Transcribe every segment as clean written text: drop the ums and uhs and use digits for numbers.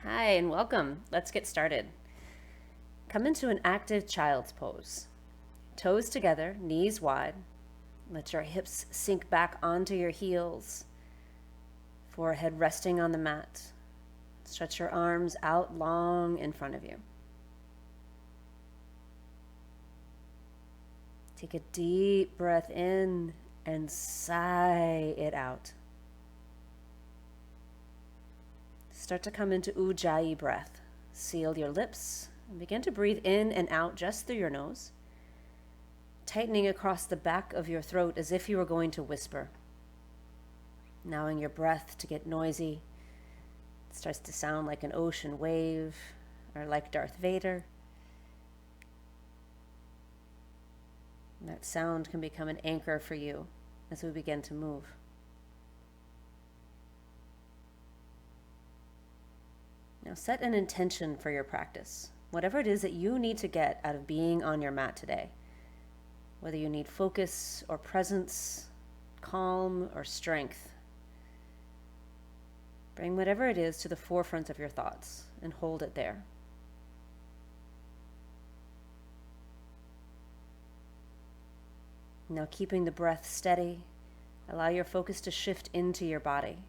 Hi and welcome. Let's get started. Come into an active child's pose. Toes together, knees wide. Let your hips sink back onto your heels. Forehead resting on the mat. Stretch your arms out long in front of you. Take a deep breath in and sigh it out. Start to come into Ujjayi breath. Seal your lips and begin to breathe in and out just through your nose, tightening across the back of your throat as if you were going to whisper. Allowing your breath to get noisy. It starts to sound like an ocean wave or like Darth Vader. And that sound can become an anchor for you as we begin to move. Now set an intention for your practice, whatever it is that you need to get out of being on your mat today. Whether you need focus or presence, calm or strength. Bring whatever it is to the forefront of your thoughts and hold it there. Now keeping the breath steady, allow your focus to shift into your body.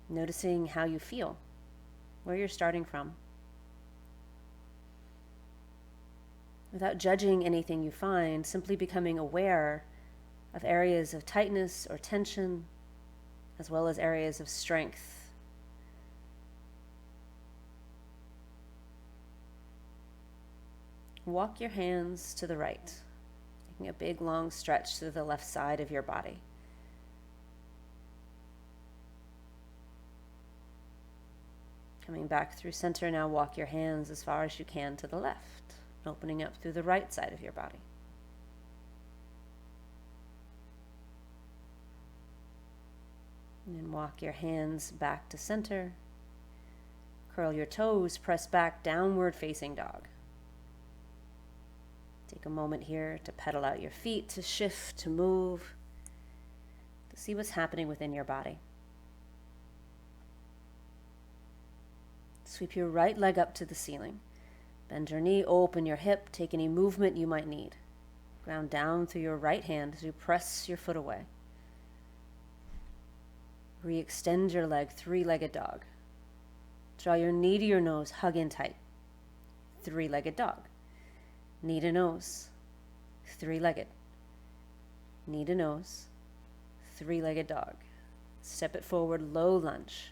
Noticing how you feel, where you're starting from. Without judging anything you find, simply becoming aware of areas of tightness or tension, as well as areas of strength. Walk your hands to the right, taking a big long stretch to the left side of your body. Coming back through center, now walk your hands as far as you can to the left, opening up through the right side of your body. And then walk your hands back to center. Curl your toes, press back, downward facing dog. Take a moment here to pedal out your feet, to shift, to move, to see what's happening within your body. Sweep your right leg up to the ceiling. Bend your knee, open your hip, take any movement you might need. Ground down through your right hand as you press your foot away. Re-extend your leg, three-legged dog. Draw your knee to your nose, hug in tight. Three-legged dog. Knee to nose, three-legged. Knee to nose, three-legged dog. Step it forward, low lunge.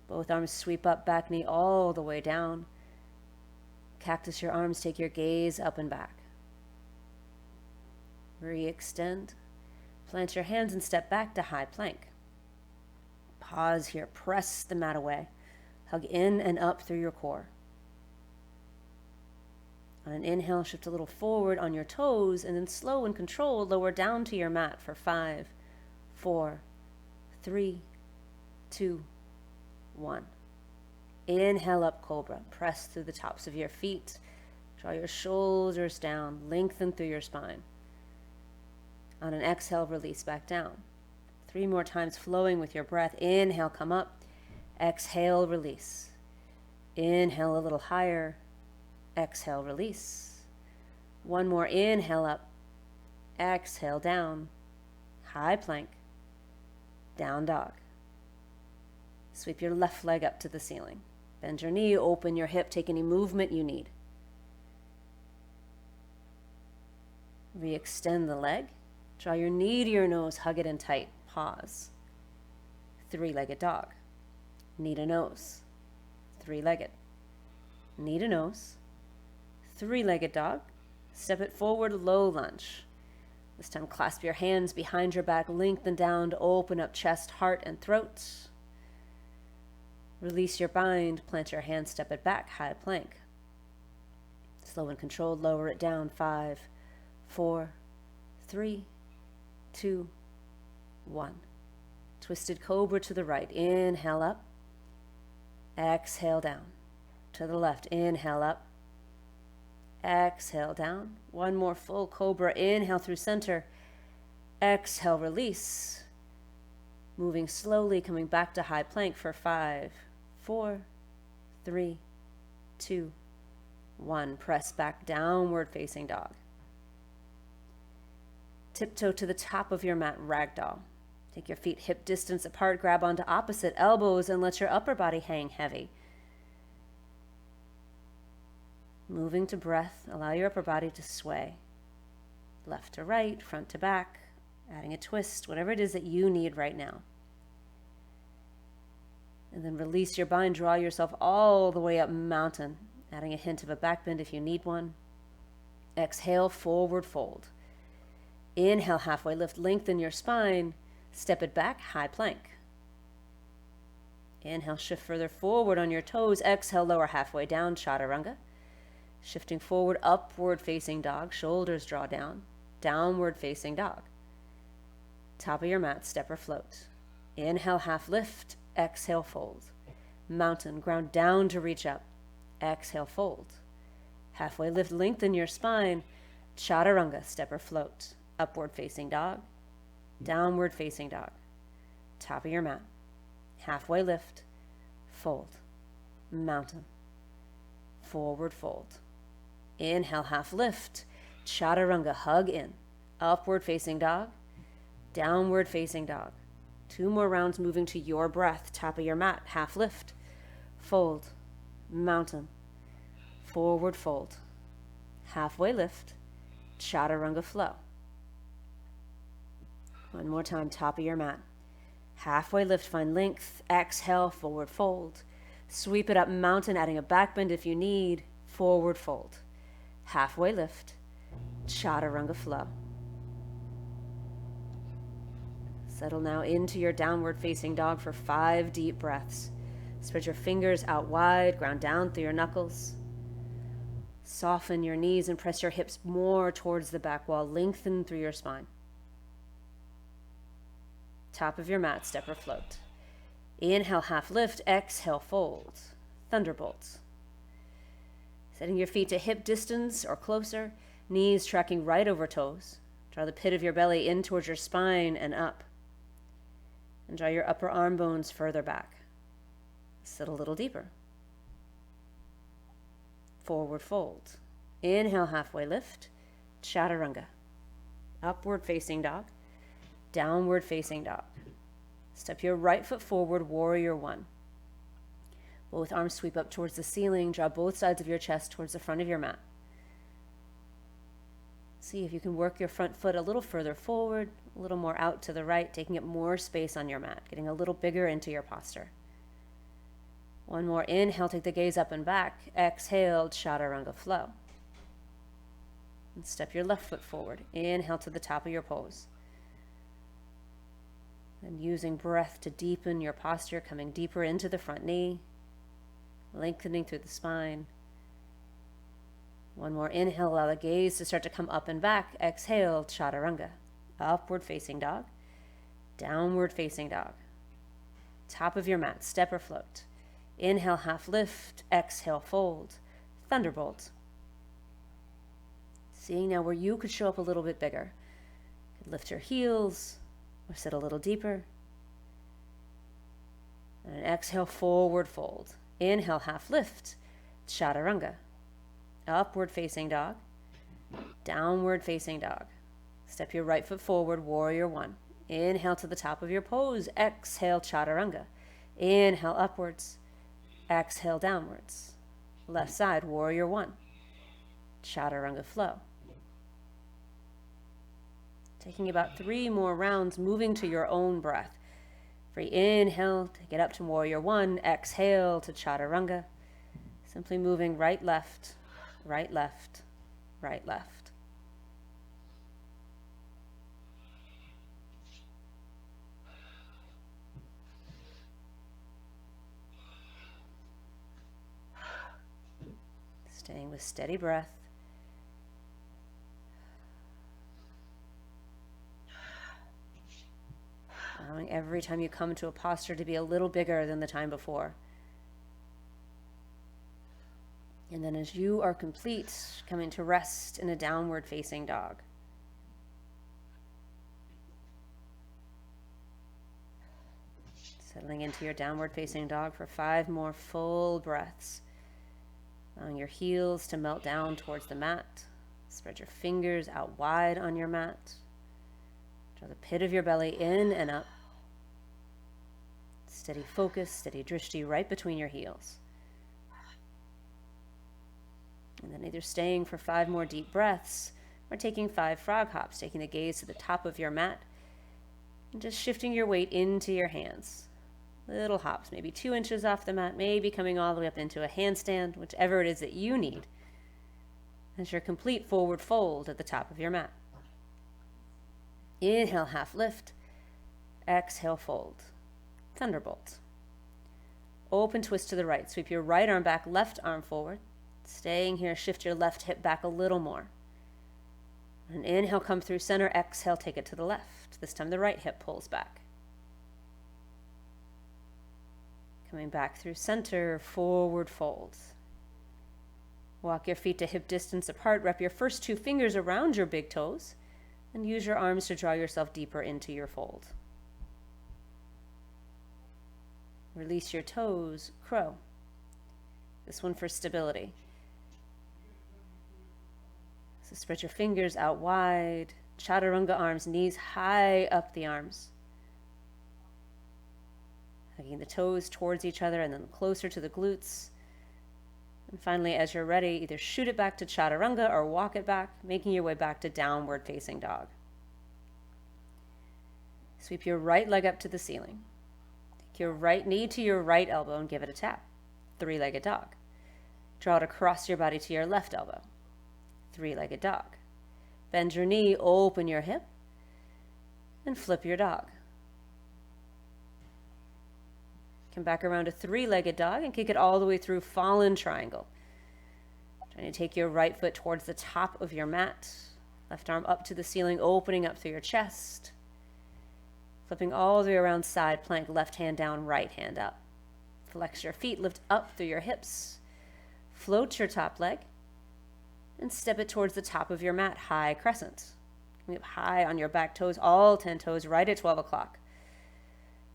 Both arms sweep up, back knee all the way down. Cactus your arms, take your gaze up and back. Re-extend. Plant your hands and step back to high plank. Pause here, press the mat away. Hug in and up through your core. On an inhale, shift a little forward on your toes, and then slow and controlled, lower down to your mat for 5, 4, 3, 2, 1. Inhale up, cobra. Press through the tops of your feet. Draw your shoulders down. Lengthen through your spine. On an exhale, release back down. 3 more times, flowing with your breath. Inhale, come up. Exhale, release. Inhale a little higher. Exhale, release. 1 more. Inhale up. Exhale, down. High plank. Down dog. Sweep your left leg up to the ceiling. Bend your knee, open your hip, take any movement you need. Re-extend the leg. Draw your knee to your nose, hug it in tight. Pause. Three-legged dog. Knee to nose. Three-legged. Knee to nose. Three-legged dog. Step it forward, low lunge. This time clasp your hands behind your back, lengthen down to open up chest, heart, and throat. Release your bind, plant your hands, step it back, high plank. Slow and controlled, lower it down. 5, 4, 3, 2, 1. Twisted cobra to the right. Inhale up. Exhale down. To the left. Inhale up. Exhale down. 1 more full cobra. Inhale through center. Exhale, release. Moving slowly, coming back to high plank for 5, 4, 3, 2, 1. Press back, downward facing dog. Tiptoe to the top of your mat, ragdoll. Take your feet hip distance apart, grab onto opposite elbows, and let your upper body hang heavy. Moving to breath, allow your upper body to sway. Left to right, front to back, adding a twist, whatever it is that you need right now. And then release your bind, draw yourself all the way up mountain, adding a hint of a back bend if you need one. Exhale, forward fold. Inhale, halfway lift, lengthen your spine, step it back, high plank. Inhale, shift further forward on your toes. Exhale, lower halfway down, chaturanga. Shifting forward, upward facing dog, shoulders draw down, downward facing dog. Top of your mat, step or float. Inhale, half lift, exhale, fold. Mountain, ground down to reach up. Exhale, fold. Halfway lift, lengthen your spine, chaturanga, step or float. Upward facing dog, downward facing dog. Top of your mat, halfway lift, fold, mountain, forward fold. Inhale, half lift, chaturanga, hug in. Upward facing dog, downward facing dog. 2 more rounds moving to your breath. Top of your mat, half lift, fold, mountain, forward fold. Halfway lift, chaturanga flow. One more time, top of your mat. Halfway lift, find length. Exhale, forward fold. Sweep it up, mountain, adding a back bend if you need. Forward fold. Halfway lift, chaturanga flow. Settle now into your downward facing dog for 5 deep breaths. Spread your fingers out wide, ground down through your knuckles. Soften your knees and press your hips more towards the back wall. Lengthen through your spine. Top of your mat, step or float. Inhale, half lift. Exhale, fold. Thunderbolt. Setting your feet to hip distance or closer. Knees tracking right over toes. Draw the pit of your belly in towards your spine and up. And draw your upper arm bones further back. Sit a little deeper. Forward fold. Inhale, halfway lift. Chaturanga. Upward facing dog. Downward facing dog. Step your right foot forward, warrior 1. Both arms sweep up towards the ceiling. Draw both sides of your chest towards the front of your mat. See if you can work your front foot a little further forward, a little more out to the right, taking up more space on your mat, getting a little bigger into your posture. One more inhale, take the gaze up and back. Exhale, chaturanga flow. And step your left foot forward. Inhale to the top of your pose. And using breath to deepen your posture, coming deeper into the front knee, lengthening through the spine. One more inhale, allow the gaze to start to come up and back. Exhale, chaturanga. Upward facing dog, downward facing dog. Top of your mat, step or float. Inhale, half lift. Exhale, fold. Thunderbolt. Seeing now where you could show up a little bit bigger. You could lift your heels or sit a little deeper. And an exhale, forward fold. Inhale, half lift. Chaturanga. Upward facing dog. Downward facing dog. Step your right foot forward, warrior 1. Inhale to the top of your pose. Exhale, chaturanga. Inhale upwards. Exhale downwards. Left side, warrior 1. Chaturanga flow. Taking about 3 more rounds, moving to your own breath. Free inhale to get up to warrior 1. Exhale to chaturanga. Simply moving right, left, right, left, right, left. Staying with steady breath. Allowing every time you come to a posture to be a little bigger than the time before. And then as you are complete, coming to rest in a downward facing dog. Settling into your downward facing dog for 5 more full breaths. Allowing your heels to melt down towards the mat. Spread your fingers out wide on your mat. Draw the pit of your belly in and up. Steady focus, steady drishti right between your heels. And then either staying for 5 more deep breaths or taking 5 frog hops, taking the gaze to the top of your mat and just shifting your weight into your hands. Little hops, maybe 2 inches off the mat, maybe coming all the way up into a handstand, whichever it is that you need, as your complete forward fold at the top of your mat. Inhale, half lift. Exhale, fold. Thunderbolt. Open twist to the right. Sweep your right arm back, left arm forward. Staying here, shift your left hip back a little more. And inhale, come through center. Exhale, take it to the left. This time the right hip pulls back. Coming back through center, forward fold. Walk your feet to hip distance apart. Wrap your first 2 fingers around your big toes and use your arms to draw yourself deeper into your fold. Release your toes, crow. This one for stability. So spread your fingers out wide. Chaturanga arms, knees high up the arms. Hugging the toes towards each other and then closer to the glutes. And finally, as you're ready, either shoot it back to chaturanga or walk it back, making your way back to downward facing dog. Sweep your right leg up to the ceiling. Take your right knee to your right elbow and give it a tap. 3-legged dog. Draw it across your body to your left elbow. 3-legged dog. Bend your knee, open your hip, and flip your dog. Come back around to 3-legged dog and kick it all the way through fallen triangle. Trying to take your right foot towards the top of your mat. Left arm up to the ceiling, opening up through your chest. Flipping all the way around side plank, left hand down, right hand up. Flex your feet, lift up through your hips. Float your top leg and step it towards the top of your mat, high crescent. Coming up high on your back toes, all 10 toes right at 12 o'clock.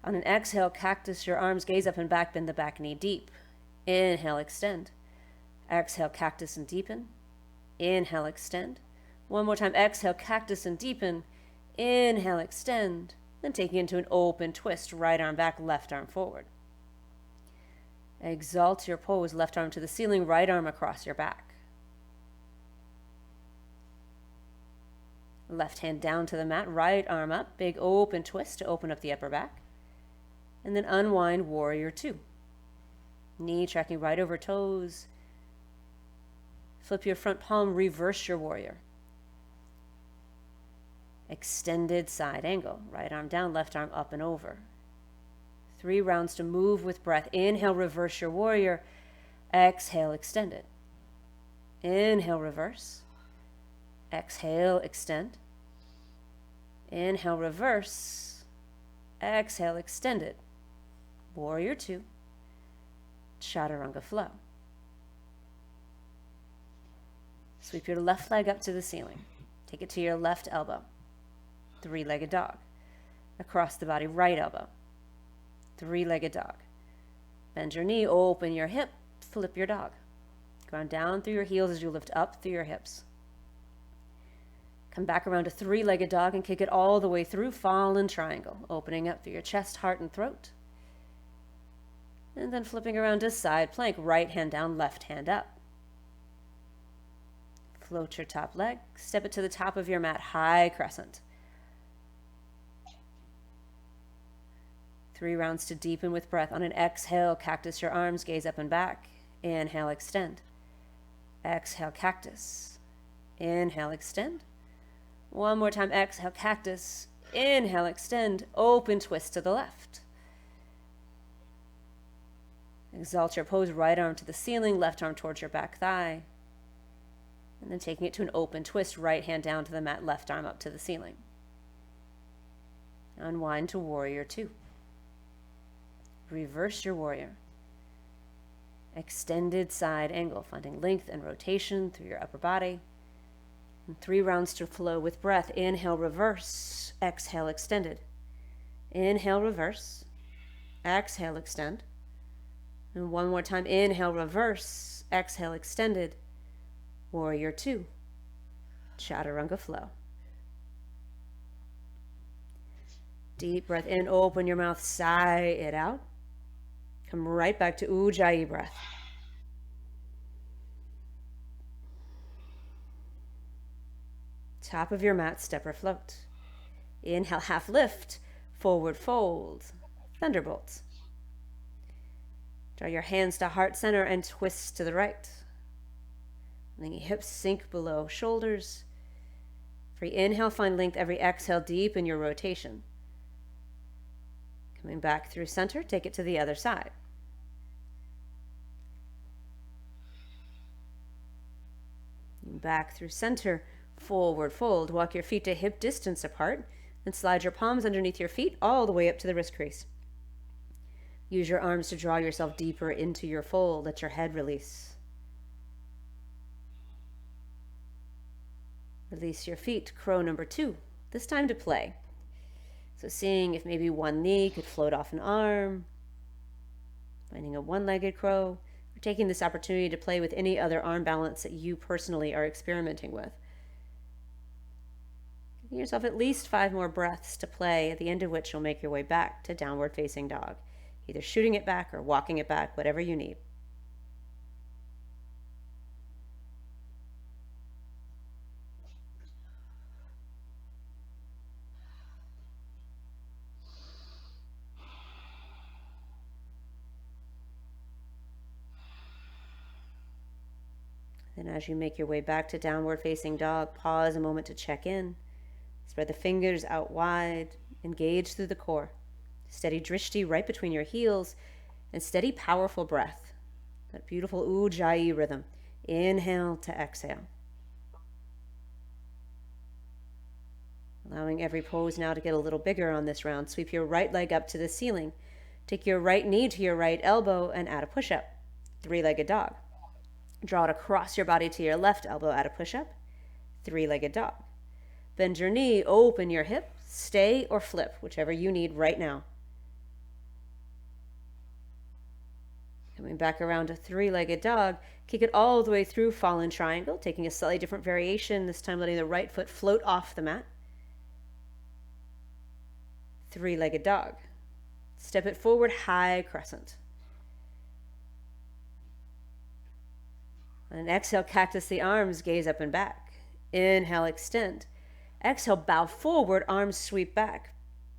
On an exhale, cactus your arms, gaze up and back, bend the back knee deep. Inhale, extend. Exhale, cactus and deepen. Inhale, extend. One more time, exhale, cactus and deepen. Inhale, extend. Then taking into an open twist, right arm back, left arm forward. Exalt your pose, left arm to the ceiling, right arm across your back. Left hand down to the mat, right arm up, big open twist to open up the upper back. And then unwind warrior 2. Knee tracking right over toes. Flip your front palm, reverse your warrior. Extended side angle. Right arm down, left arm up and over. 3 rounds to move with breath. Inhale, reverse your warrior. Exhale, extend it. Inhale, reverse. Exhale, extend. Inhale, reverse. Exhale, extend it. Warrior 2. Chaturanga flow. Sweep your left leg up to the ceiling. Take it to your left elbow. 3-legged dog. Across the body, right elbow. 3-legged dog. Bend your knee, open your hip, flip your dog. Ground down through your heels as you lift up through your hips. Come back around to 3-legged dog and kick it all the way through fallen triangle, opening up through your chest, heart, and throat. And then flipping around to side plank, right hand down, left hand up. Float your top leg, step it to the top of your mat, high crescent. 3 rounds to deepen with breath. On an exhale, cactus your arms, gaze up and back. Inhale, extend. Exhale, cactus. Inhale, extend. One more time, exhale, cactus. Inhale, extend. Open twist to the left. Exalt your pose, right arm to the ceiling, left arm towards your back thigh. And then taking it to an open twist, right hand down to the mat, left arm up to the ceiling. Unwind to warrior 2. Reverse your warrior. Extended side angle, finding length and rotation through your upper body. And 3 rounds to flow with breath. Inhale, reverse. Exhale, extended. Inhale, reverse. Exhale, extend. And one more time, inhale, reverse. Exhale, extended. Warrior two. Chaturanga flow. Deep breath in, open your mouth, sigh it out. Come right back to Ujjayi breath. Top of your mat, step or float. Inhale, half lift, forward fold, thunderbolt. Draw your hands to heart center and twist to the right. Letting your hips sink below shoulders. For your inhale, find length. Every exhale, deepen your rotation. Coming back through center, take it to the other side. Back through center, forward fold. Walk your feet to hip distance apart and slide your palms underneath your feet all the way up to the wrist crease. Use your arms to draw yourself deeper into your fold. Let your head release. Release your feet, crow number two. This time to play. So seeing if maybe one knee could float off an arm, finding a one-legged crow, or taking this opportunity to play with any other arm balance that you personally are experimenting with. Giving yourself at least 5 more breaths to play, at the end of which you'll make your way back to downward facing dog, either shooting it back or walking it back, whatever you need. Then as you make your way back to downward facing dog, pause a moment to check in. Spread the fingers out wide, engage through the core. Steady drishti right between your heels, and steady powerful breath. That beautiful Ujjayi rhythm. Inhale to exhale. Allowing every pose now to get a little bigger on this round. Sweep your right leg up to the ceiling. Take your right knee to your right elbow and add a push-up. 3-legged dog. Draw it across your body to your left elbow, add a push-up. 3-legged dog. Bend your knee, open your hip, stay or flip, whichever you need right now. Coming back around to 3-legged dog, kick it all the way through fallen triangle, taking a slightly different variation, this time letting the right foot float off the mat. 3-legged dog. Step it forward, high crescent. And exhale, cactus the arms, gaze up and back. Inhale, extend. Exhale, bow forward, arms sweep back.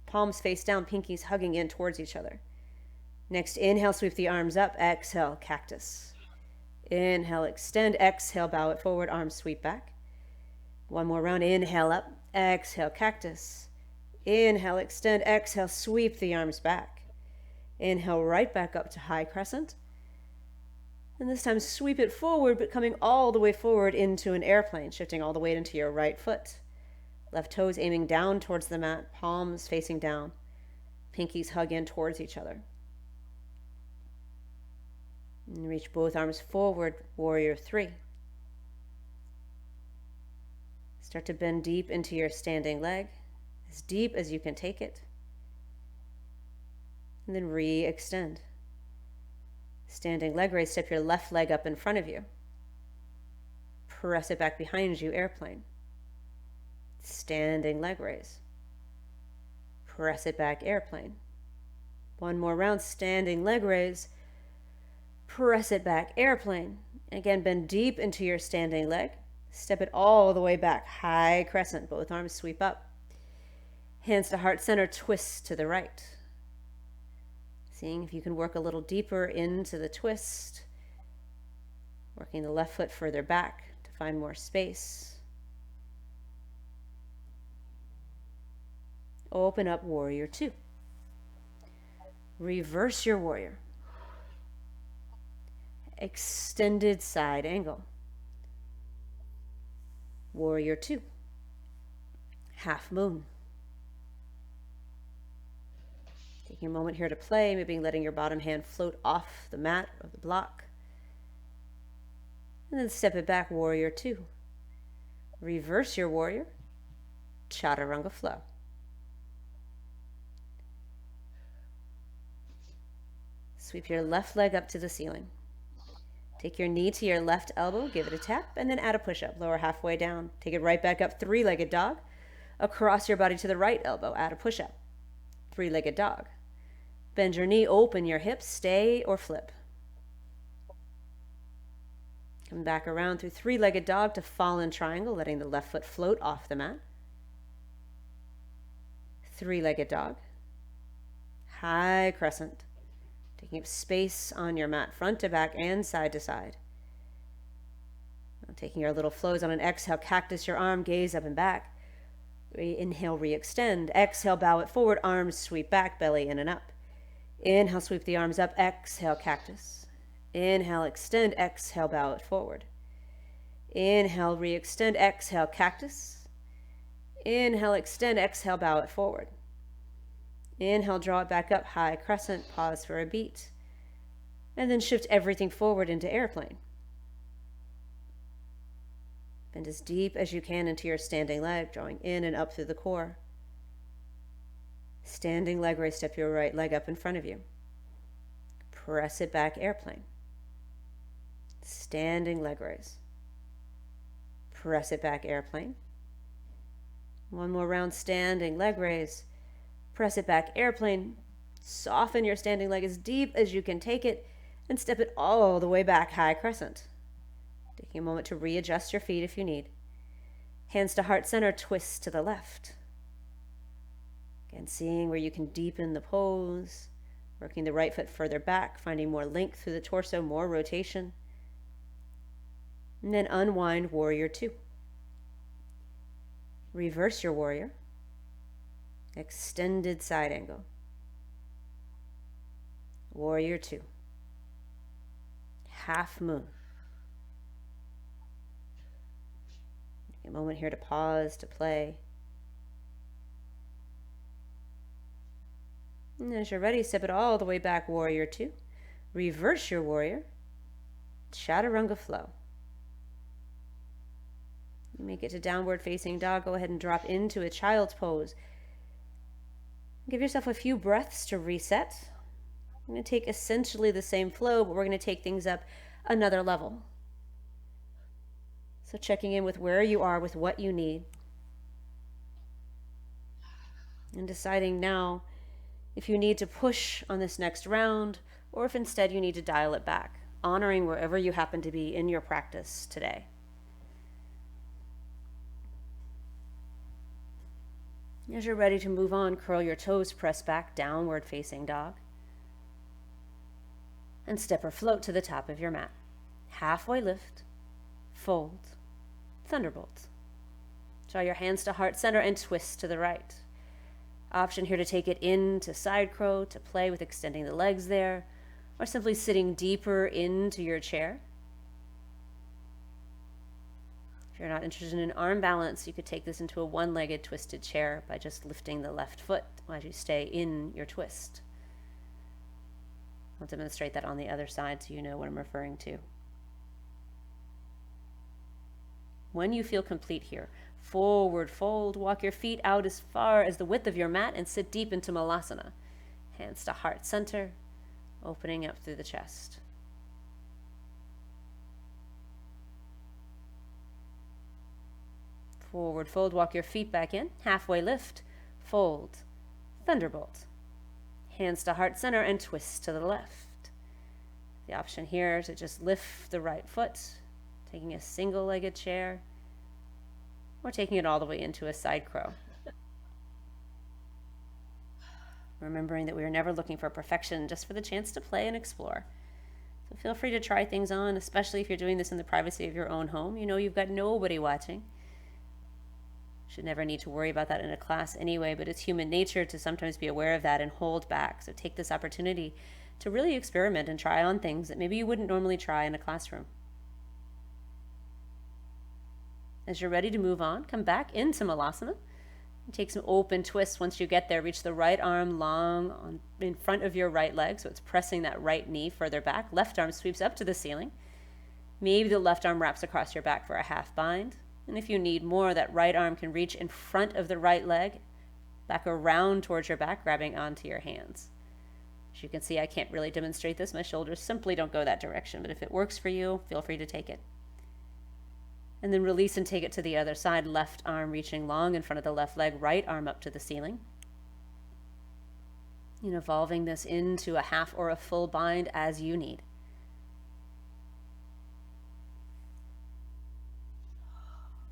Palms face down, pinkies hugging in towards each other. Next, inhale, sweep the arms up. Exhale, cactus. Inhale, extend. Exhale, bow it forward, arms sweep back. One more round. Inhale up. Exhale, cactus. Inhale, extend. Exhale, sweep the arms back. Inhale, right back up to high crescent. And this time sweep it forward, but coming all the way forward into an airplane, shifting all the weight into your right foot. Left toes aiming down towards the mat, palms facing down. Pinkies hug in towards each other. And reach both arms forward, warrior three. Start to bend deep into your standing leg, as deep as you can take it. And then re-extend. Standing leg raise, step your left leg up in front of you. Press it back behind you, airplane. Standing leg raise. Press it back, airplane. One more round, standing leg raise. Press it back, airplane. Again, bend deep into your standing leg. Step it all the way back, high crescent. Both arms sweep up. Hands to heart center, twist to the right. Seeing if you can work a little deeper into the twist. Working the left foot further back to find more space. Open up warrior two. Reverse your warrior. Extended side angle. Warrior two. Half moon. Taking a moment here to play, maybe letting your bottom hand float off the mat or the block. And then step it back, warrior two. Reverse your warrior. Chaturanga flow. Sweep your left leg up to the ceiling. Take your knee to your left elbow, give it a tap, and then add a push-up. Lower halfway down. Take it right back up, three-legged dog. Across your body to the right elbow, add a push-up. Three-legged dog. Bend your knee, open your hips, stay or flip. Come back around through three-legged dog to fallen triangle, letting the left foot float off the mat. Three-legged dog. High crescent. Taking up space on your mat, front to back and side to side. Now taking your little flows on an exhale, cactus your arm, gaze up and back. Inhale, re-extend. Exhale, bow it forward, arms sweep back, belly in and up. Inhale, sweep the arms up. Exhale, cactus. Inhale, extend. Exhale, bow it forward. Inhale, re-extend. Exhale, cactus. Inhale, extend. Exhale, bow it forward. Inhale, draw it back up, high crescent, pause for a beat. And then shift everything forward into airplane. Bend as deep as you can into your standing leg, drawing in and up through the core. Standing leg raise, step your right leg up in front of you. Press it back, airplane. Standing leg raise. Press it back, airplane. One more round, standing leg raise. Press it back, airplane. Soften your standing leg as deep as you can take it and step it all the way back, high crescent. Taking a moment to readjust your feet if you need. Hands to heart center, twist to the left. Again, seeing where you can deepen the pose, working the right foot further back, finding more length through the torso, more rotation. And then unwind warrior two. Reverse your warrior. Extended side angle. Warrior two. Half moon. Take a moment here to pause, to play. And as you're ready, step it all the way back, warrior two. Reverse your warrior. Chaturanga flow. You make it to downward facing dog. Go ahead and drop into a child's pose. Give yourself a few breaths to reset. I'm going to take essentially the same flow, but we're going to take things up another level. So checking in with where you are, with what you need. And deciding now if you need to push on this next round, or if instead you need to dial it back, honoring wherever you happen to be in your practice today. As you're ready to move on, curl your toes, press back, downward facing dog. And step or float to the top of your mat. Halfway lift, fold, thunderbolt. Draw your hands to heart center and twist to the right. Option here to take it into side crow, to play with extending the legs there, or simply sitting deeper into your chair. If you're not interested in arm balance, you could take this into a one-legged twisted chair by just lifting the left foot as you stay in your twist. I'll demonstrate that on the other side so you know what I'm referring to. When you feel complete here, forward fold, walk your feet out as far as the width of your mat and sit deep into Malasana. Hands to heart center, opening up through the chest. Forward fold, walk your feet back in, halfway lift, fold, thunderbolt. Hands to heart center and twist to the left. The option here is to just lift the right foot, taking a single-legged chair, or taking it all the way into a side crow. Remembering that we are never looking for perfection, just for the chance to play and explore. So feel free to try things on, especially if you're doing this in the privacy of your own home. You know you've got nobody watching. Should never need to worry about that in a class anyway, but it's human nature to sometimes be aware of that and hold back. So take this opportunity to really experiment and try on things that maybe you wouldn't normally try in a classroom. As you're ready to move on, come back into Malasana. Take some open twists. Once you get there, reach the right arm long in front of your right leg, so it's pressing that right knee further back. Left arm sweeps up to the ceiling. Maybe the left arm wraps across your back for a half bind. And if you need more, that right arm can reach in front of the right leg, back around towards your back, grabbing onto your hands. As you can see, I can't really demonstrate this. My shoulders simply don't go that direction, but if it works for you, feel free to take it. And then release and take it to the other side, left arm reaching long in front of the left leg, right arm up to the ceiling. And evolving this into a half or a full bind as you need.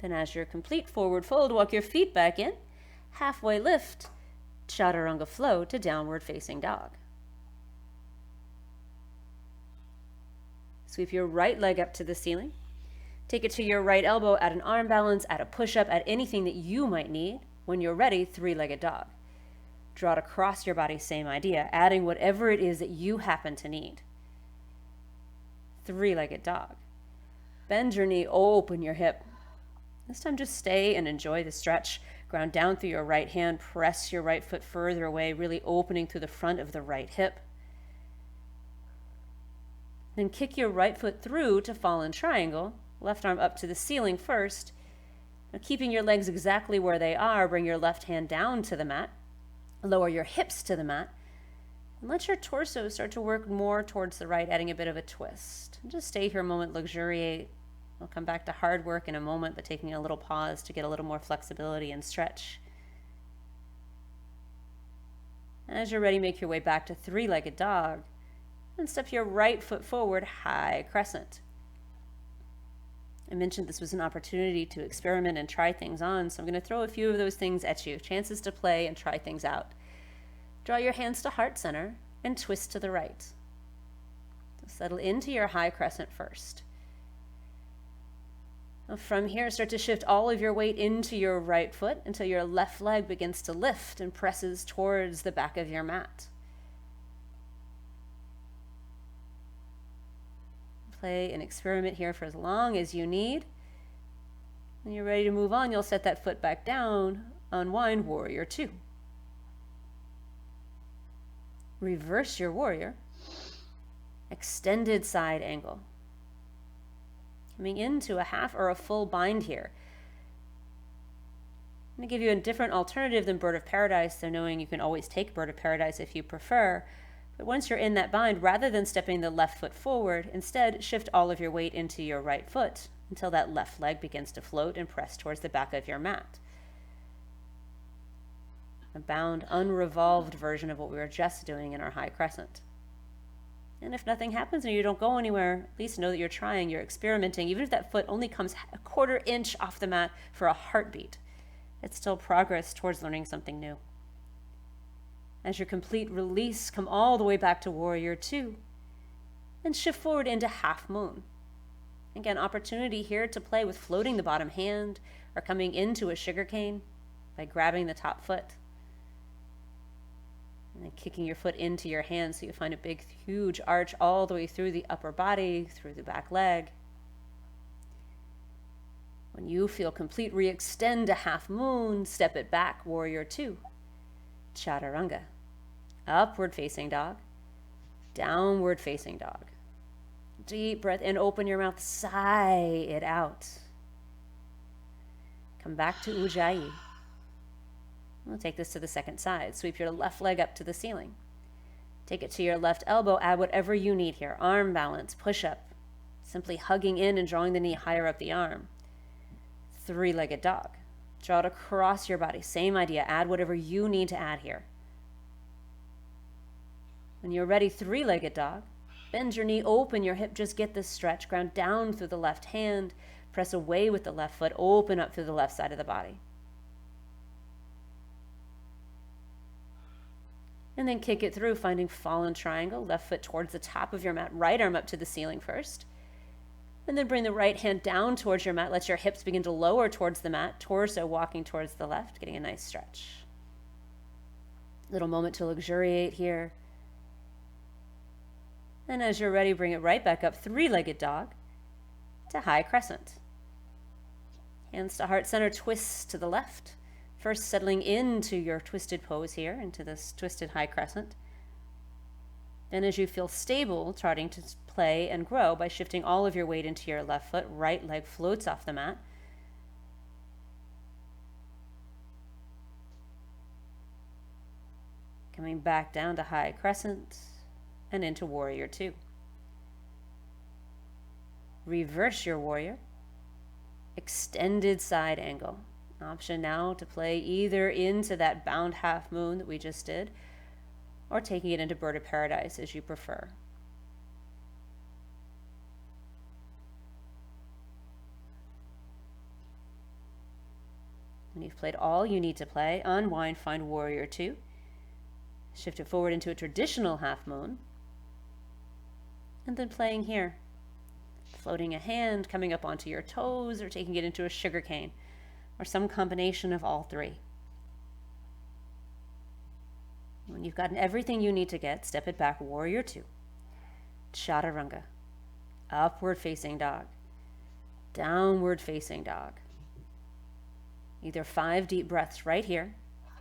Then as you're complete, forward fold, walk your feet back in, halfway lift, chaturanga flow to downward facing dog. Sweep your right leg up to the ceiling. Take it to your right elbow, add an arm balance, add a push-up, add anything that you might need. When you're ready, three-legged dog. Draw it across your body, same idea, adding whatever it is that you happen to need. Three-legged dog. Bend your knee, open your hip. This time just stay and enjoy the stretch. Ground down through your right hand, press your right foot further away, really opening through the front of the right hip. Then kick your right foot through to fallen triangle, left arm up to the ceiling first. Now keeping your legs exactly where they are, bring your left hand down to the mat, lower your hips to the mat, and let your torso start to work more towards the right, adding a bit of a twist. And just stay here a moment, luxuriate. We'll come back to hard work in a moment, but taking a little pause to get a little more flexibility and stretch. And as you're ready, make your way back to three-legged dog. And step your right foot forward, high crescent. I mentioned this was an opportunity to experiment and try things on, so I'm going to throw a few of those things at you, chances to play and try things out. Draw your hands to heart center and twist to the right. So settle into your high crescent first. Now from here, start to shift all of your weight into your right foot until your left leg begins to lift and presses towards the back of your mat. Play and experiment here for as long as you need. When you're ready to move on, you'll set that foot back down, unwind warrior two. Reverse your warrior, extended side angle. Coming into a half or a full bind here. I'm going to give you a different alternative than Bird of Paradise, so knowing you can always take Bird of Paradise if you prefer. But once you're in that bind, rather than stepping the left foot forward, instead shift all of your weight into your right foot until that left leg begins to float and press towards the back of your mat. A bound, unrevolved version of what we were just doing in our high crescent. And if nothing happens and you don't go anywhere, at least know that you're trying, you're experimenting. Even if that foot only comes a quarter inch off the mat for a heartbeat, it's still progress towards learning something new. As your complete release, come all the way back to warrior two and shift forward into half moon. Again, opportunity here to play with floating the bottom hand or coming into a sugar cane by grabbing the top foot. And then kicking your foot into your hand so you find a big, huge arch all the way through the upper body, through the back leg. When you feel complete, re-extend to half moon, step it back, warrior two. Chaturanga. Upward facing dog. Downward facing dog. Deep breath in, open your mouth, sigh it out. Come back to Ujjayi. We'll take this to the second side. Sweep your left leg up to the ceiling. Take it to your left elbow, add whatever you need here. Arm balance, push up. Simply hugging in and drawing the knee higher up the arm. Three-legged dog. Draw it across your body. Same idea. Add whatever you need to add here. When you're ready, three-legged dog. Bend your knee, open your hip. Just get this stretch. Ground down through the left hand. Press away with the left foot. Open up through the left side of the body. And then kick it through, finding fallen triangle. Left foot towards the top of your mat. Right arm up to the ceiling first. And then bring the right hand down towards your mat. Let your hips begin to lower towards the mat. Torso walking towards the left, getting a nice stretch. Little moment to luxuriate here. And as you're ready, bring it right back up, three-legged dog to high crescent. Hands to heart center, twist to the left. First settling into your twisted pose here, into this twisted high crescent. Then as you feel stable, starting to play and grow by shifting all of your weight into your left foot, right leg floats off the mat. Coming back down to high crescent. and into warrior two. Reverse your warrior. Extended side angle. Option now to play either into that bound half moon that we just did, or taking it into bird of paradise as you prefer. When you've played all you need to play, unwind, find warrior two. Shift it forward into a traditional half moon. And then playing here. Floating a hand, coming up onto your toes, or taking it into a sugar cane, or some combination of all three. When you've gotten everything you need to get, step it back, warrior two. Chaturanga. Upward facing dog. Downward facing dog. Either 5 deep breaths right here,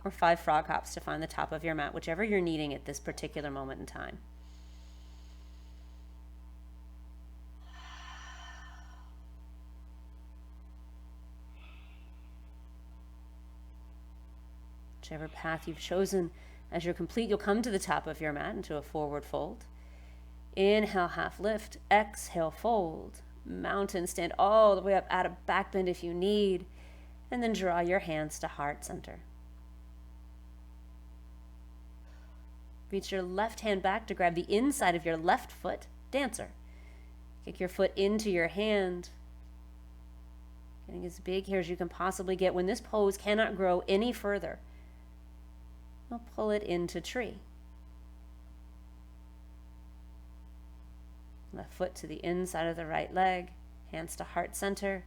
or 5 frog hops to find the top of your mat, whichever you're needing at this particular moment in time. Whichever path you've chosen, as you're complete, you'll come to the top of your mat into a forward fold. Inhale, half lift. Exhale, fold. Mountain, stand all the way up, add a back bend if you need, and then draw your hands to heart center. Reach your left hand back to grab the inside of your left foot, dancer. Kick your foot into your hand, getting as big here as you can possibly get. When this pose cannot grow any further, we'll pull it into tree. Left foot to the inside of the right leg, hands to heart center.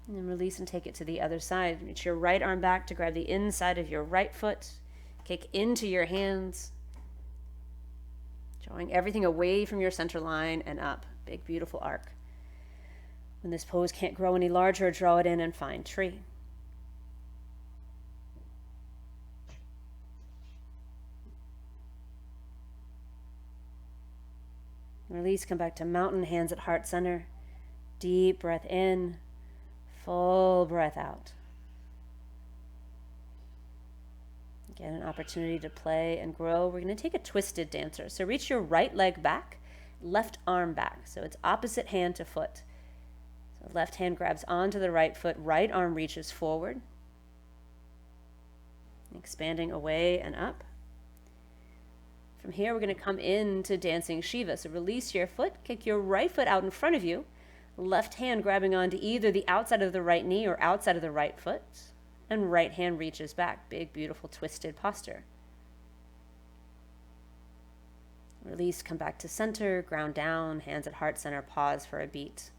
And then release and take it to the other side. Reach your right arm back to grab the inside of your right foot. Kick into your hands, drawing everything away from your center line and up. Big, beautiful arc. When this pose can't grow any larger, draw it in and find tree. Release, come back to mountain, hands at heart center. Deep breath in, full breath out. Get an opportunity to play and grow. We're going to take a twisted dancer. So reach your right leg back, left arm back. So it's opposite hand to foot. So left hand grabs onto the right foot, right arm reaches forward, expanding away and up. From here, we're going to come into dancing Shiva. So release your foot, kick your right foot out in front of you, left hand grabbing onto either the outside of the right knee or outside of the right foot, and right hand reaches back. Big, beautiful, twisted posture. Release, come back to center, ground down, hands at heart center, pause for a beat.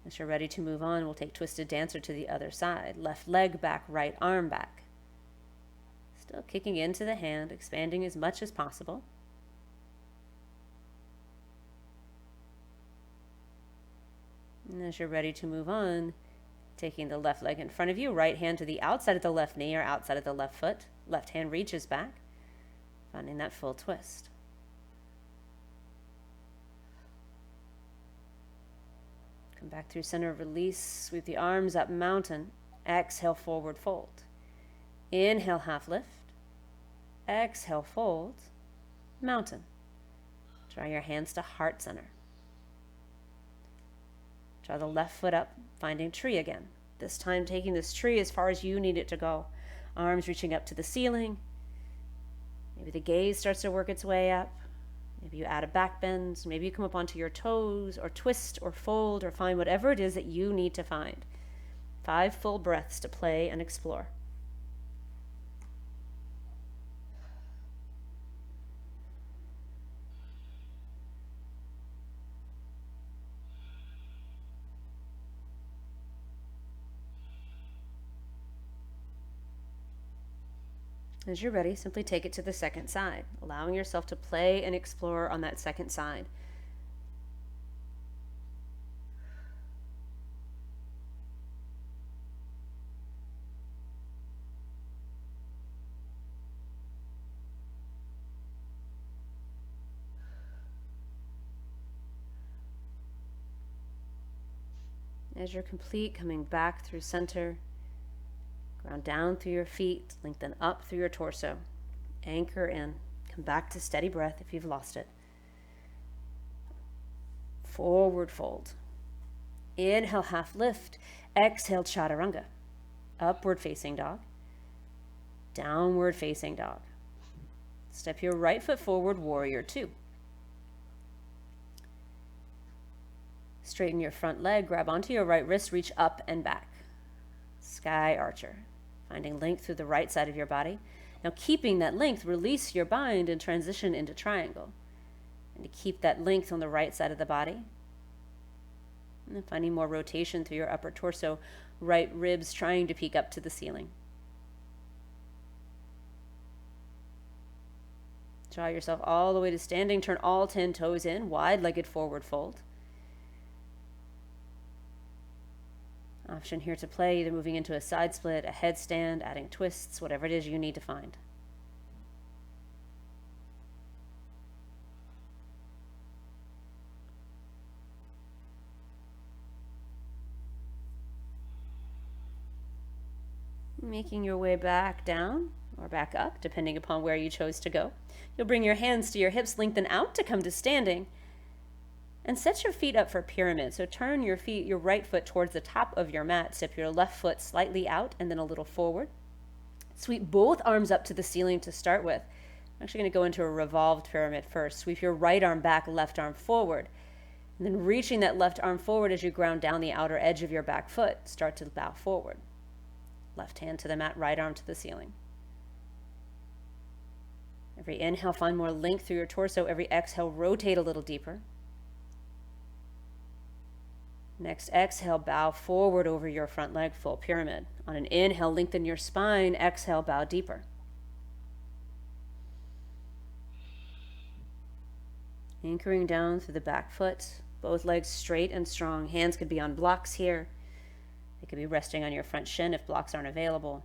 As you're ready to move on, we'll take twisted dancer to the other side. Left leg back, right arm back. Still kicking into the hand, expanding as much as possible. And as you're ready to move on, taking the left leg in front of you, right hand to the outside of the left knee or outside of the left foot. Left hand reaches back, finding that full twist. Come back through center, release, sweep the arms up, mountain. Exhale, forward fold. Inhale, half lift. Exhale, fold, mountain. Draw your hands to heart center. Draw the left foot up, finding tree again. This time taking this tree as far as you need it to go. Arms reaching up to the ceiling. Maybe the gaze starts to work its way up. Maybe you add a back bend. Maybe you come up onto your toes or twist or fold or find whatever it is that you need to find. 5 full breaths to play and explore. As you're ready, simply take it to the second side, allowing yourself to play and explore on that second side. As you're complete, coming back through center, ground down through your feet, lengthen up through your torso, anchor in, come back to steady breath if you've lost it. Forward fold. Inhale, half lift. Exhale, chaturanga. Upward facing dog. Downward facing dog. Step your right foot forward, warrior two. Straighten your front leg, grab onto your right wrist, reach up and back. Sky archer. Finding length through the right side of your body. Now keeping that length, release your bind and transition into triangle. And to keep that length on the right side of the body. And then finding more rotation through your upper torso, right ribs trying to peek up to the ceiling. Draw yourself all the way to standing, turn all 10 toes in, wide-legged forward fold. Option here to play, either moving into a side split, a headstand, adding twists, whatever it is you need to find. Making your way back down or back up, depending upon where you chose to go. You'll bring your hands to your hips, lengthen out to come to standing, and set your feet up for pyramid. So turn your feet, your right foot towards the top of your mat. Step your left foot slightly out and then a little forward. Sweep both arms up to the ceiling to start with. I'm actually going to go into a revolved pyramid first. Sweep your right arm back, left arm forward. And then reaching that left arm forward as you ground down the outer edge of your back foot. Start to bow forward. Left hand to the mat, right arm to the ceiling. Every inhale, find more length through your torso. Every exhale, rotate a little deeper. Next exhale, bow forward over your front leg, full pyramid. On an inhale, lengthen your spine. Exhale, bow deeper. Anchoring down through the back foot, both legs straight and strong. Hands could be on blocks here. They could be resting on your front shin if blocks aren't available.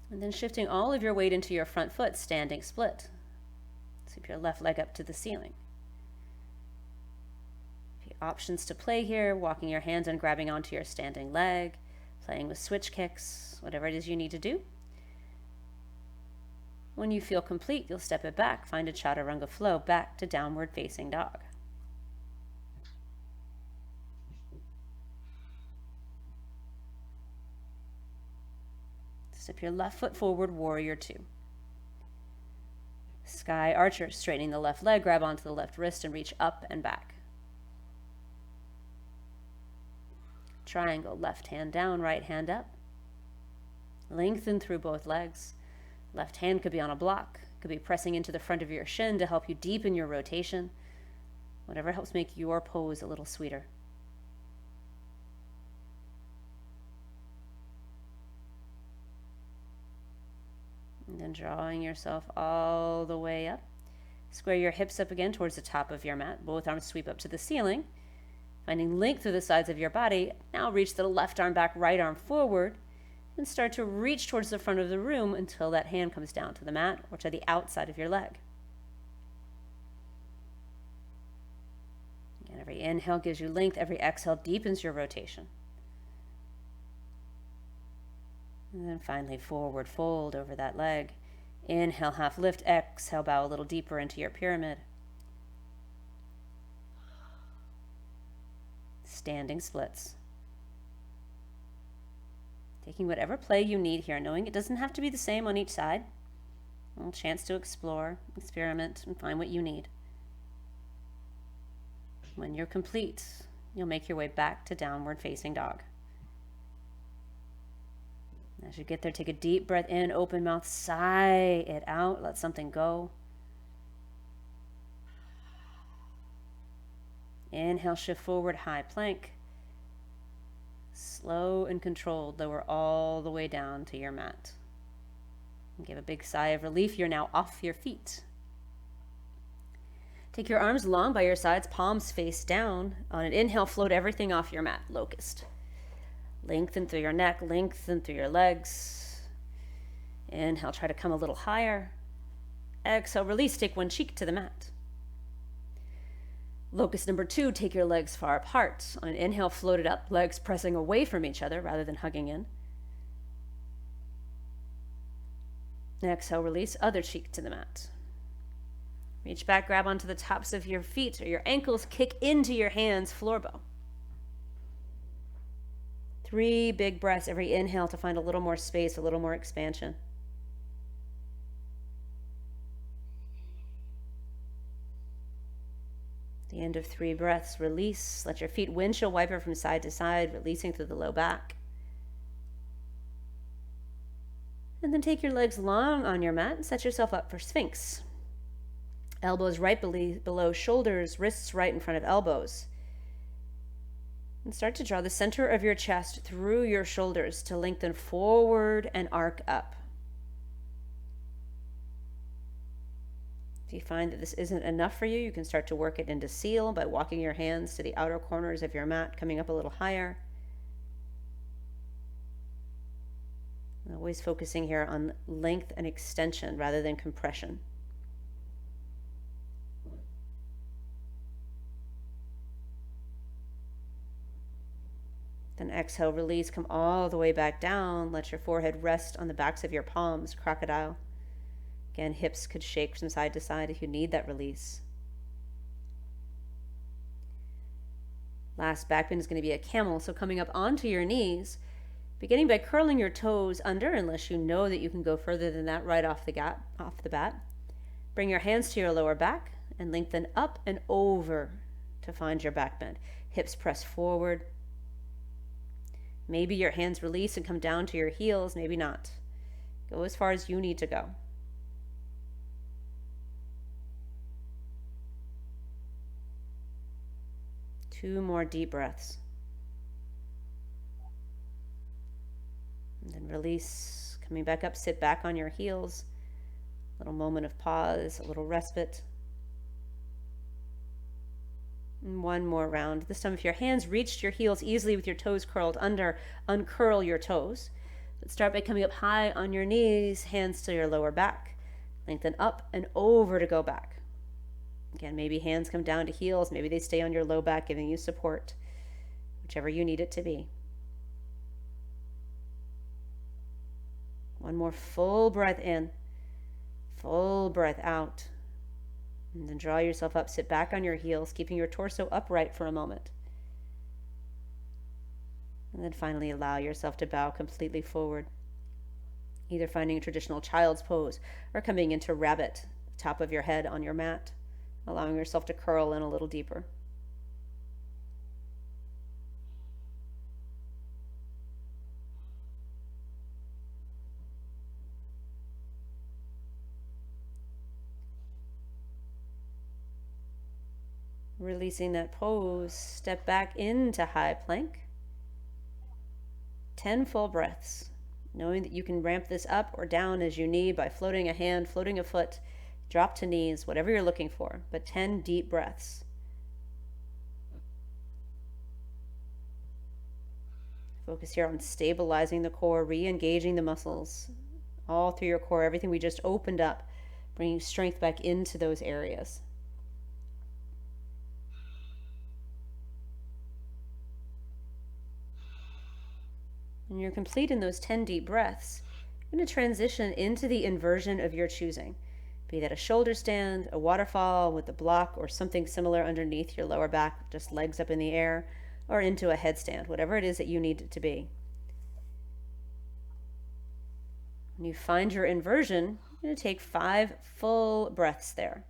And then shifting all of your weight into your front foot, standing split. Sweep your left leg up to the ceiling. Options to play here, walking your hands and grabbing onto your standing leg, playing with switch kicks, whatever it is you need to do. When you feel complete, you'll step it back, find a chaturanga flow, back to downward facing dog. Step your left foot forward, warrior two. Sky archer, straightening the left leg, grab onto the left wrist and reach up and back. Triangle, left hand down, right hand up. Lengthen through both legs. Left hand could be on a block, could be pressing into the front of your shin to help you deepen your rotation. Whatever helps make your pose a little sweeter. And then drawing yourself all the way up. Square your hips up again towards the top of your mat. Both arms sweep up to the ceiling. Finding length through the sides of your body, now reach the left arm back, right arm forward, and start to reach towards the front of the room until that hand comes down to the mat or to the outside of your leg. Again, every inhale gives you length, every exhale deepens your rotation. And then finally forward fold over that leg. Inhale, half lift, exhale, bow a little deeper into your pyramid. Standing splits. Taking whatever play you need here, knowing it doesn't have to be the same on each side. A little chance to explore, experiment, and find what you need. When you're complete, you'll make your way back to downward facing dog. As you get there, take a deep breath in, open mouth, sigh it out, let something go. Inhale, shift forward, high plank. Slow and controlled, lower all the way down to your mat. And give a big sigh of relief. You're now off your feet. Take your arms long by your sides, palms face down. On an inhale, float everything off your mat, locust. Lengthen through your neck, lengthen through your legs. Inhale, try to come a little higher. Exhale, release, take one cheek to the mat. Locust number 2, take your legs far apart. On an inhale, float it up, legs pressing away from each other rather than hugging in. Exhale, release, other cheek to the mat. Reach back, grab onto the tops of your feet or your ankles, kick into your hands, floor bow. 3 big breaths every inhale to find a little more space, a little more expansion. At the end of 3 breaths, release. Let your feet windshield wiper from side to side, releasing through the low back. And then take your legs long on your mat and set yourself up for Sphinx. Elbows right below shoulders, wrists right in front of elbows. And start to draw the center of your chest through your shoulders to lengthen forward and arc up. If you find that this isn't enough for you, you can start to work it into seal by walking your hands to the outer corners of your mat, coming up a little higher. Always focusing here on length and extension rather than compression. Then exhale, release, come all the way back down. Let your forehead rest on the backs of your palms, crocodile. Again, hips could shake from side to side if you need that release. Last back bend is going to be a camel, so coming up onto your knees, beginning by curling your toes under, unless you know that you can go further than that right off the bat. Bring your hands to your lower back and lengthen up and over to find your back bend. Hips press forward. Maybe your hands release and come down to your heels, maybe not. Go as far as you need to go. Two more deep breaths. And then release, coming back up, sit back on your heels. A little moment of pause, a little respite. And one more round. This time, if your hands reached your heels easily with your toes curled under, uncurl your toes. Let's start by coming up high on your knees, hands to your lower back. Lengthen up and over to go back. Again, maybe hands come down to heels, maybe they stay on your low back, giving you support, whichever you need it to be. One more full breath in, full breath out. And then draw yourself up, sit back on your heels, keeping your torso upright for a moment. And then finally allow yourself to bow completely forward, either finding a traditional child's pose or coming into rabbit, top of your head on your mat, allowing yourself to curl in a little deeper. Releasing that pose, step back into high plank. 10 full breaths, knowing that you can ramp this up or down as you need by floating a hand, floating a foot, drop to knees, whatever you're looking for, but 10 deep breaths. Focus here on stabilizing the core, re-engaging the muscles all through your core, everything we just opened up, bringing strength back into those areas. When you're complete in those 10 deep breaths, you're going to transition into the inversion of your choosing. Be that a shoulder stand, a waterfall with a block or something similar underneath your lower back, just legs up in the air, or into a headstand, whatever it is that you need it to be. When you find your inversion, you're going to take 5 full breaths there.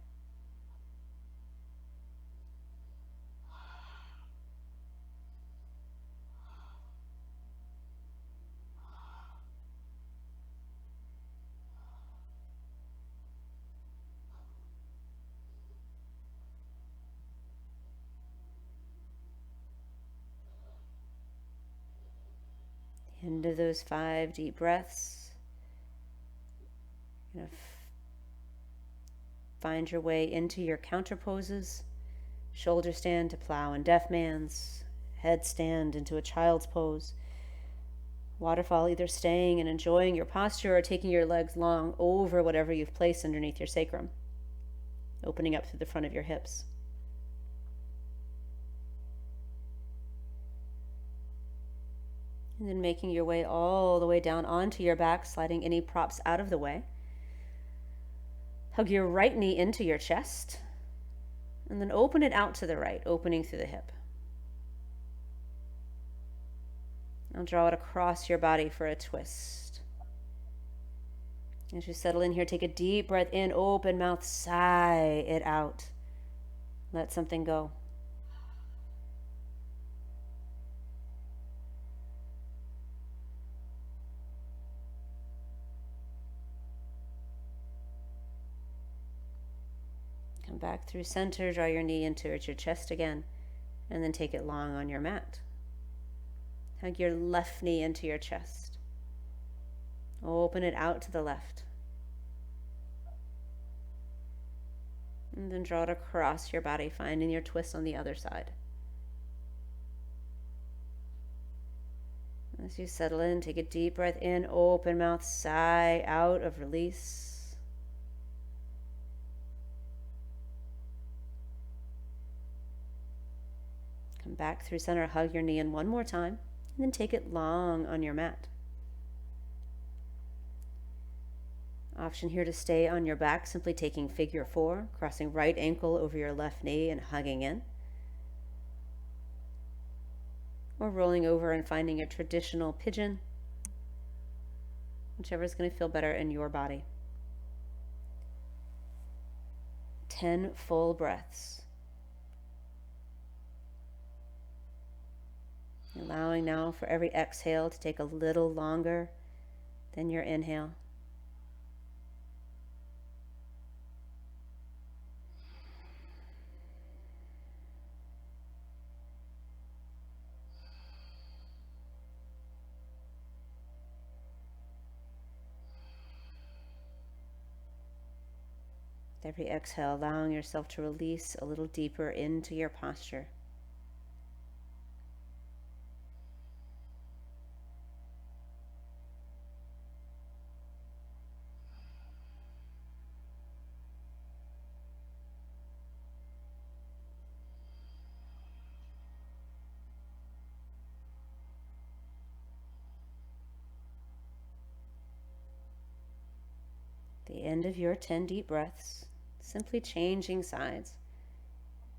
End of those 5 deep breaths. You're going to find your way into your counter poses. Shoulder stand to plow and deaf man's. Headstand into a child's pose. Waterfall, either staying and enjoying your posture or taking your legs long over whatever you've placed underneath your sacrum, opening up through the front of your hips. And then making your way all the way down onto your back, sliding any props out of the way. Hug your right knee into your chest, and then open it out to the right, opening through the hip. Now draw it across your body for a twist. As you settle in here, take a deep breath in, open mouth, sigh it out. Let something go. Come back through center, draw your knee into your chest again, and then take it long on your mat. Hug your left knee into your chest. Open it out to the left. And then draw it across your body, finding your twist on the other side. As you settle in, take a deep breath in, open mouth, sigh out of release. Come back through center, hug your knee in one more time, and then take it long on your mat. Option here to stay on your back, simply taking figure 4, crossing right ankle over your left knee and hugging in. Or rolling over and finding a traditional pigeon, whichever is going to feel better in your body. 10 full breaths. Allowing now for every exhale to take a little longer than your inhale. With every exhale, allowing yourself to release a little deeper into your posture. At the end of your 10 deep breaths, simply changing sides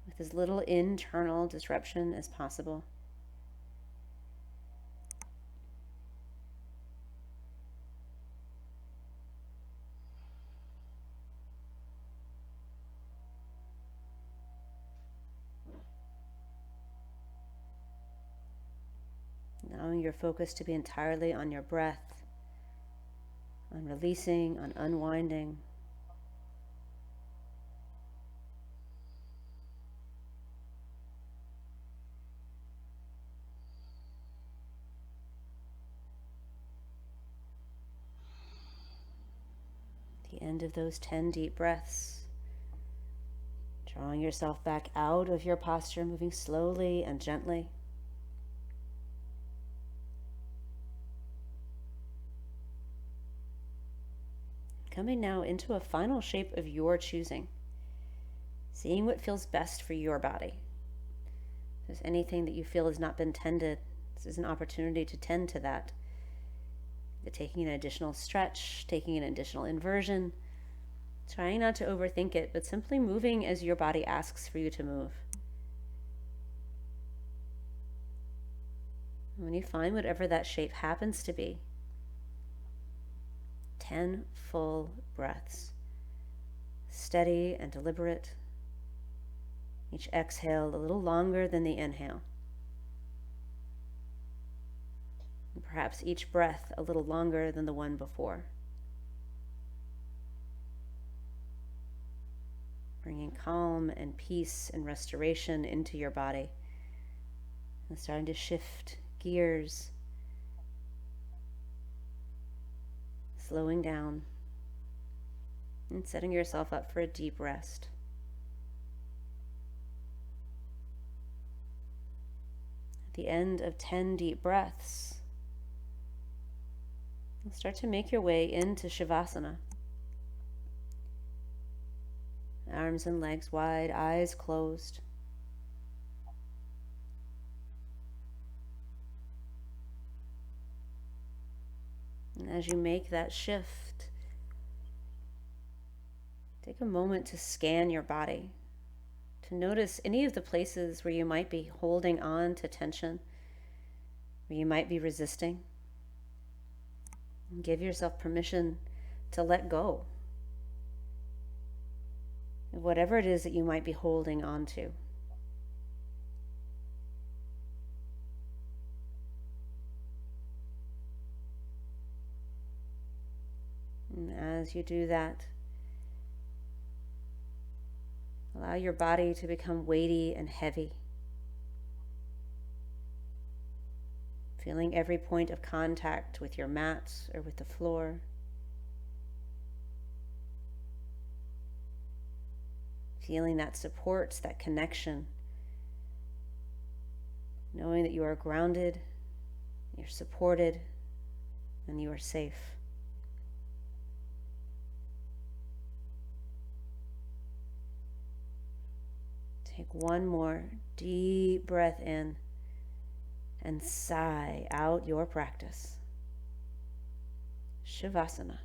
with as little internal disruption as possible. Allowing your focus to be entirely on your breath, on releasing, on unwinding. At the end of those 10 deep breaths, drawing yourself back out of your posture, moving slowly and gently. Coming now into a final shape of your choosing, seeing what feels best for your body. If there's anything that you feel has not been tended, this is an opportunity to tend to that. Taking an additional stretch, taking an additional inversion, trying not to overthink it, but simply moving as your body asks for you to move. When you find whatever that shape happens to be, 10 full breaths, steady and deliberate. Each exhale a little longer than the inhale. And perhaps each breath a little longer than the one before. Bringing calm and peace and restoration into your body. And starting to shift gears. Slowing down and setting yourself up for a deep rest. At the end of 10 deep breaths, you'll start to make your way into Shavasana. Arms and legs wide, eyes closed. And as you make that shift, take a moment to scan your body, to notice any of the places where you might be holding on to tension, where you might be resisting. And give yourself permission to let go of whatever it is that you might be holding on to. And as you do that, allow your body to become weighty and heavy, feeling every point of contact with your mat or with the floor. Feeling that support, that connection, knowing that you are grounded, you're supported, and you are safe. Take one more deep breath in and sigh out your practice. Shavasana.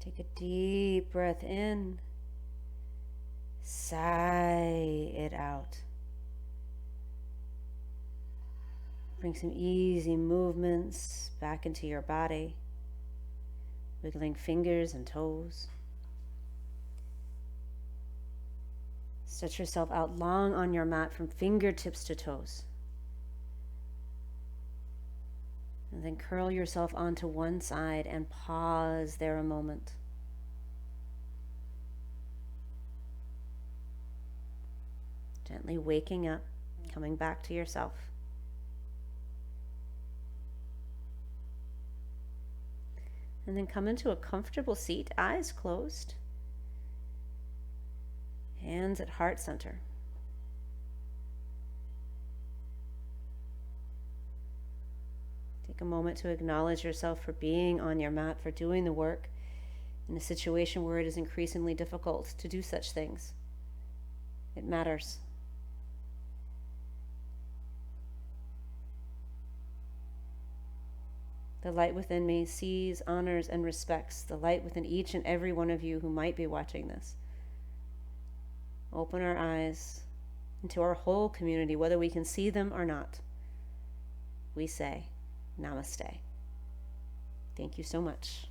Take a deep breath in. Sigh it out. Bring some easy movements back into your body, wiggling fingers and toes. Stretch yourself out long on your mat from fingertips to toes. And then curl yourself onto one side and pause there a moment. Gently waking up, coming back to yourself. And then come into a comfortable seat, eyes closed. Hands at heart center. Take a moment to acknowledge yourself for being on your mat, for doing the work in a situation where it is increasingly difficult to do such things. It matters. The light within me sees, honors, and respects the light within each and every one of you who might be watching this. Open our eyes into our whole community, whether we can see them or not. We say, Namaste. Thank you so much.